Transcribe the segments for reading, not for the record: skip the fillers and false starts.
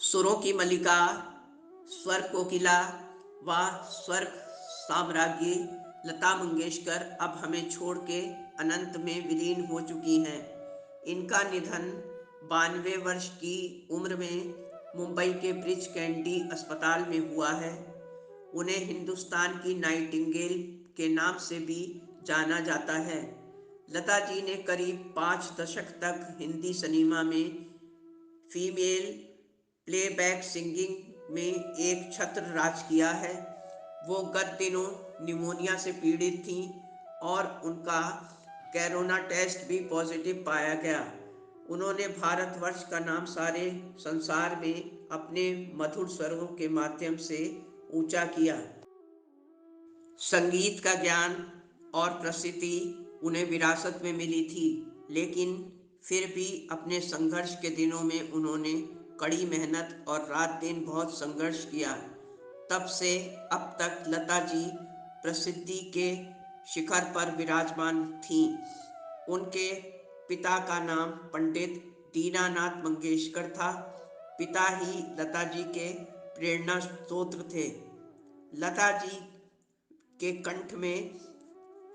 सुरों की मल्लिका, स्वर कोकिला व स्वर्ग साम्राज्ञी लता मंगेशकर अब हमें छोड़ के अनंत में विलीन हो चुकी हैं। इनका निधन 92 वर्ष की उम्र में मुंबई के ब्रिच कैंडी अस्पताल में हुआ है। उन्हें हिंदुस्तान की नाइटिंगेल के नाम से भी जाना जाता है। लता जी ने करीब 5 दशक तक हिंदी सिनेमा में फीमेल प्लेबैक सिंगिंग में एक छत्र राज किया है। वो गत दिनों निमोनिया से पीड़ित थीं और उनका कोरोना टेस्ट भी पॉजिटिव पाया गया। उन्होंने भारतवर्ष का नाम सारे संसार में अपने मधुर स्वरों के माध्यम से ऊंचा किया। संगीत का ज्ञान और प्रसिद्धि उन्हें विरासत में मिली थी, लेकिन फिर भी अपने संघर्ष के दिनों में उन्होंने कड़ी मेहनत और रात दिन बहुत संघर्ष किया। तब से अब तक लता जी प्रसिद्धि के शिखर पर विराजमान थीं। उनके पिता का नाम पंडित दीनानाथ मंगेशकर था। पिता ही लता जी के प्रेरणा स्रोत थे। लता जी के कंठ में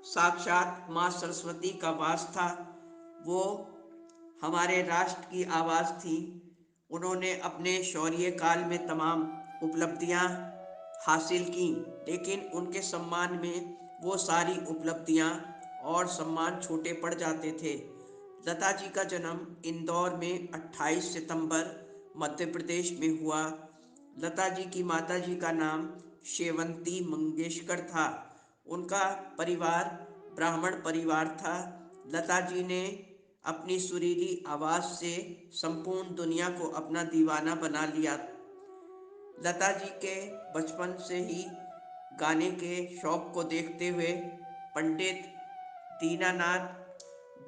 साक्षात माँ सरस्वती का वास था। वो हमारे राष्ट्र की आवाज़ थी। उन्होंने अपने शौर्य काल में तमाम उपलब्धियां हासिल की, लेकिन उनके सम्मान में वो सारी उपलब्धियां और सम्मान छोटे पड़ जाते थे। लता जी का जन्म इंदौर में 28 सितंबर मध्य प्रदेश में हुआ। लता जी की माता जी का नाम शेवंती मंगेशकर था। उनका परिवार ब्राह्मण परिवार था। लता जी ने अपनी सुरीली आवाज़ से संपूर्ण दुनिया को अपना दीवाना बना लिया। लता जी के बचपन से ही गाने के शौक को देखते हुए पंडित दीनानाथ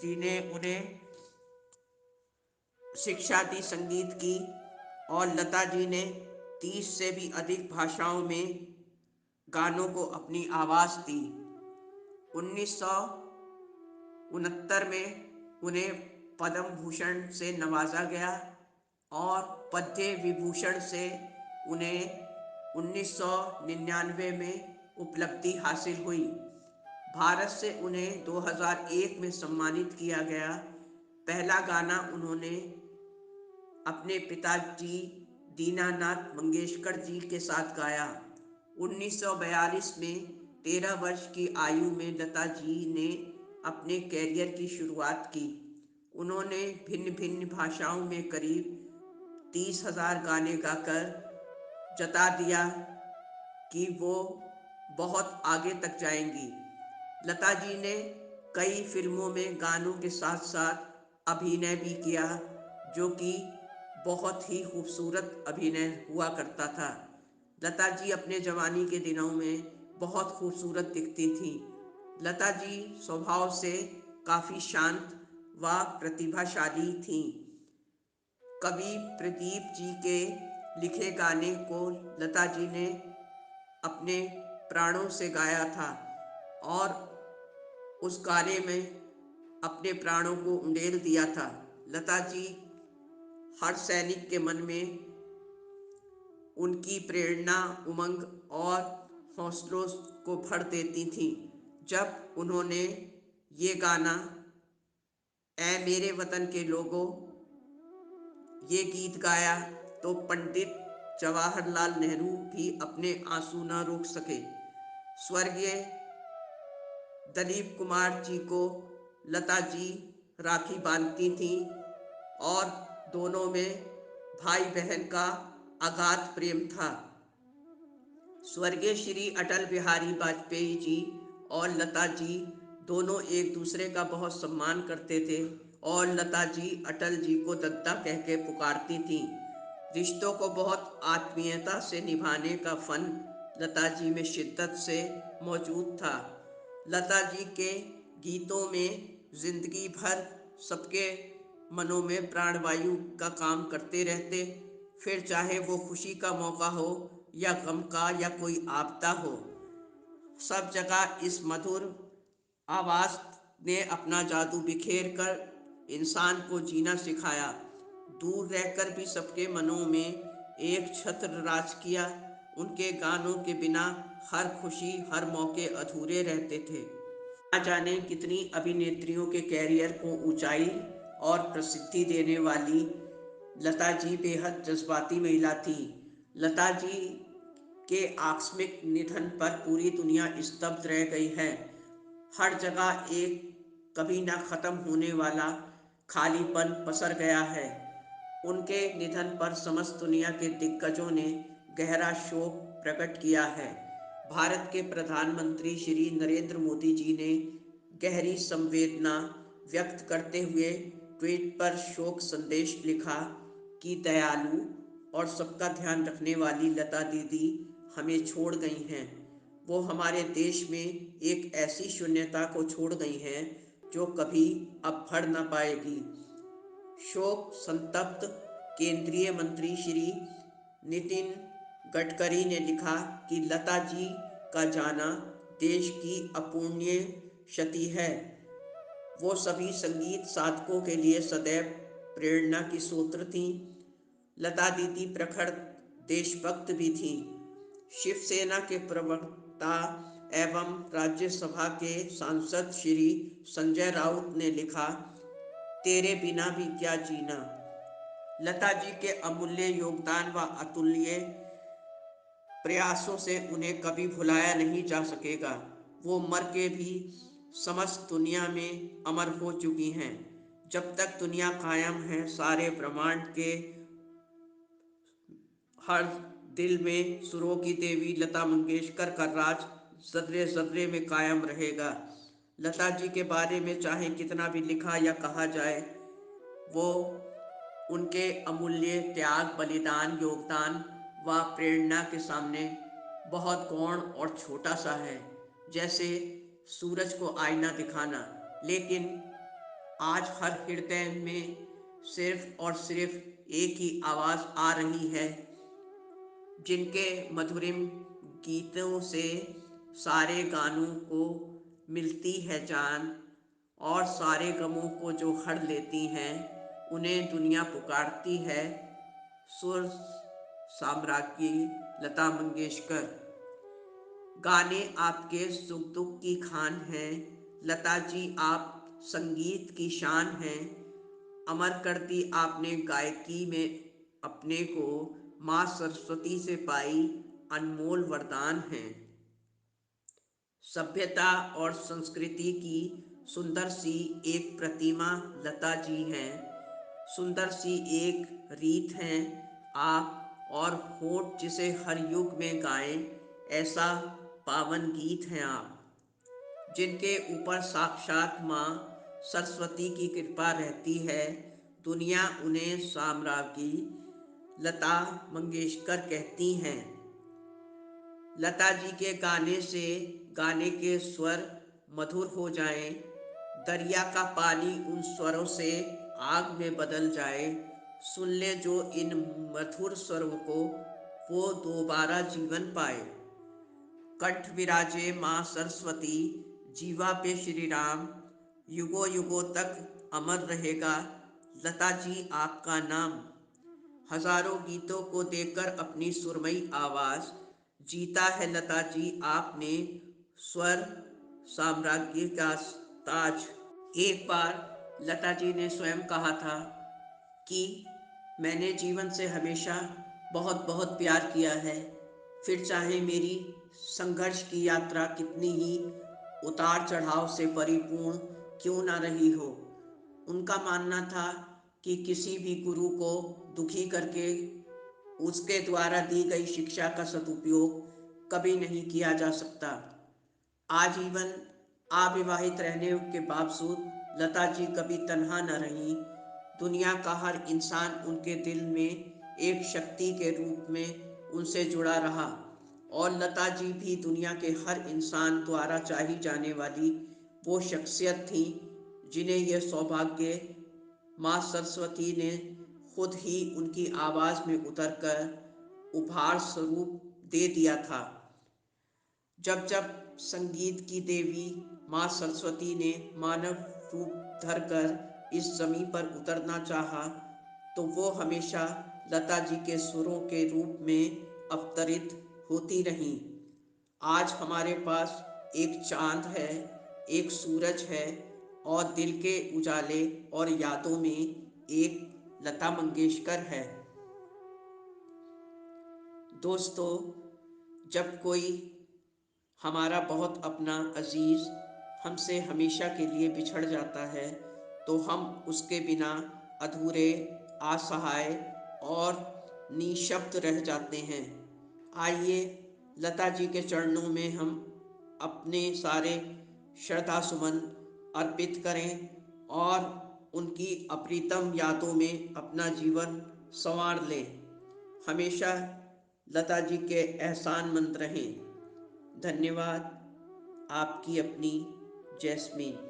जी ने उन्हें शिक्षा दी संगीत की, और लता जी ने 30 से भी अधिक भाषाओं में गानों को अपनी आवाज़ दी। 1969 में उन्हें पद्म भूषण से नवाजा गया और पद्म विभूषण से उन्हें 1999 में उपलब्धि हासिल हुई। भारत से उन्हें 2001 में सम्मानित किया गया। पहला गाना उन्होंने अपने पिताजी दीनानाथ मंगेशकर जी के साथ गाया। 1942 में 13 वर्ष की आयु में लता जी ने अपने कैरियर की शुरुआत की। उन्होंने भिन्न भिन्न भाषाओं में करीब 30,000 गाने गाकर जता दिया कि वो बहुत आगे तक जाएंगी। लता जी ने कई फिल्मों में गानों के साथ साथ अभिनय भी किया, जो कि बहुत ही खूबसूरत अभिनय हुआ करता था। लता जी अपने जवानी के दिनों में बहुत खूबसूरत दिखती थीं। लता जी स्वभाव से काफ़ी शांत व प्रतिभाशाली थीं। कवि प्रदीप जी के लिखे गाने को लता जी ने अपने प्राणों से गाया था और उस गाने में अपने प्राणों को उंडेल दिया था। लता जी हर सैनिक के मन में उनकी प्रेरणा, उमंग और हौसलों को भर देती थीं। जब उन्होंने ये गाना ऐ मेरे वतन के लोगों ये गीत गाया तो पंडित जवाहरलाल नेहरू भी अपने आंसू न रोक सके। स्वर्गीय दलीप कुमार जी को लता जी राखी बांधती थीं और दोनों में भाई बहन का अगाध प्रेम था। स्वर्गीय श्री अटल बिहारी वाजपेयी जी और लता जी दोनों एक दूसरे का बहुत सम्मान करते थे और लता जी अटल जी को दद्दा कह के पुकारती थीं। रिश्तों को बहुत आत्मीयता से निभाने का फन लता जी में शिद्दत से मौजूद था। लता जी के गीतों में जिंदगी भर सबके मनों में प्राणवायु का काम करते रहते, फिर चाहे वो खुशी का मौका हो या गम का या कोई आपदा हो, सब जगह इस मधुर आवाज़ ने अपना जादू बिखेर कर इंसान को जीना सिखाया। दूर रहकर भी सबके मनों में एक छत्र राज किया। उनके गानों के बिना हर खुशी हर मौके अधूरे रहते थे। ना जाने कितनी अभिनेत्रियों के कैरियर को ऊंचाई और प्रसिद्धि देने वाली लता जी बेहद जज्बाती महिला थी। लता जी के आकस्मिक निधन पर पूरी दुनिया स्तब्ध रह गई है। हर जगह एक कभी ना खत्म होने वाला खालीपन पसर गया है। उनके निधन पर समस्त दुनिया के दिग्गजों ने गहरा शोक प्रकट किया है। भारत के प्रधानमंत्री श्री नरेंद्र मोदी जी ने गहरी संवेदना व्यक्त करते हुए ट्वीट पर शोक संदेश लिखा कि दयालु और सबका ध्यान रखने वाली लता दीदी हमें छोड़ गई हैं। वो हमारे देश में एक ऐसी शून्यता को छोड़ गई हैं जो कभी अब भर न पाएगी। शोक संतप्त केंद्रीय मंत्री श्री नितिन गडकरी ने लिखा कि लता जी का जाना देश की अपूर्णीय क्षति है। वो सभी संगीत साधकों के लिए सदैव प्रेरणा की स्रोत थीं। लता दीदी प्रखर देशभक्त भी थीं। शिवसेना के प्रवक्ता एवं राज्यसभा के सांसद श्री संजय राउत ने लिखा, तेरे बिना भी क्या जीना। लता जी के अमूल्य योगदान व अतुल्य प्रयासों से उन्हें कभी भुलाया नहीं जा सकेगा। वो मर के भी समस्त दुनिया में अमर हो चुकी हैं। जब तक दुनिया कायम है, सारे ब्रह्मांड के हर दिल में सुरों की देवी लता मंगेशकर का राज ज़र्रे ज़र्रे में कायम रहेगा। लता जी के बारे में चाहे कितना भी लिखा या कहा जाए, वो उनके अमूल्य त्याग, बलिदान, योगदान व प्रेरणा के सामने बहुत गौण और छोटा सा है, जैसे सूरज को आईना दिखाना। लेकिन आज हर हृदय में सिर्फ और सिर्फ एक ही आवाज़ आ रही है, जिनके मधुरिम गीतों से सारे गानों को मिलती है जान, और सारे गमों को जो हर लेती हैं, उन्हें दुनिया पुकारती है। सुर साम्राज्ञी लता मंगेशकर। गाने आपके सुख दुख की खान हैं। लता जी आप संगीत की शान हैं। अमर कर दी आपने गायकी में अपने को। माँ सरस्वती से पाई अनमोल वरदान हैं। सभ्यता और संस्कृति की सुंदर सी एक प्रतिमा लता जी हैं। सुंदर सी एक रीत हैं आप, और होठ जिसे हर युग में गाएं, ऐसा पावन गीत हैं आप, जिनके ऊपर साक्षात माँ सरस्वती की कृपा रहती है। दुनिया उन्हें साम्राज्ञी लता मंगेशकर कहती हैं। लता जी के गाने से गाने के स्वर मधुर हो जाएं, दरिया का पानी उन स्वरों से आग में बदल जाए। सुन ले जो इन मधुर स्वरों को, वो दोबारा जीवन पाए। कंठ विराजे माँ सरस्वती, जीवा पे श्री राम, युगों युगों तक अमर रहेगा लता जी आपका नाम। हजारों गीतों को देकर अपनी सुरमई आवाज़ जीता है लता जी आपने स्वर साम्राज्य का ताज। एक बार लता जी ने स्वयं कहा था कि मैंने जीवन से हमेशा बहुत बहुत प्यार किया है, फिर चाहे मेरी संघर्ष की यात्रा कितनी ही उतार चढ़ाव से परिपूर्ण क्यों ना रही हो। उनका मानना था कि किसी भी गुरु को दुखी करके उसके द्वारा दी गई शिक्षा का सदुपयोग कभी नहीं किया जा सकता। आजीवन अविवाहित रहने के बावजूद लता जी कभी तन्हा न रहीं। दुनिया का हर इंसान उनके दिल में एक शक्ति के रूप में उनसे जुड़ा रहा, और लता जी भी दुनिया के हर इंसान द्वारा चाही जाने वाली वो शख्सियत थी, जिन्हें यह सौभाग्य माँ सरस्वती ने खुद ही उनकी आवाज़ में उतरकर उपहार स्वरूप दे दिया था। जब जब संगीत की देवी माँ सरस्वती ने मानव रूप धरकर इस ज़मीन पर उतरना चाहा, तो वो हमेशा लता जी के सुरों के रूप में अवतरित होती रहीं। आज हमारे पास एक चांद है, एक सूरज है और दिल के उजाले और यादों में एक लता मंगेशकर है। दोस्तों, जब कोई हमारा बहुत अपना अजीज हमसे हमेशा के लिए बिछड़ जाता है तो हम उसके बिना अधूरे, असहाय और निशब्द रह जाते हैं। आइए लता जी के चरणों में हम अपने सारे श्रद्धा सुमन अर्पित करें और उनकी अप्रीतम यादों में अपना जीवन संवार लें। हमेशा लता जी के एहसानमंद रहें। धन्यवाद। आपकी अपनी जैस्मीन।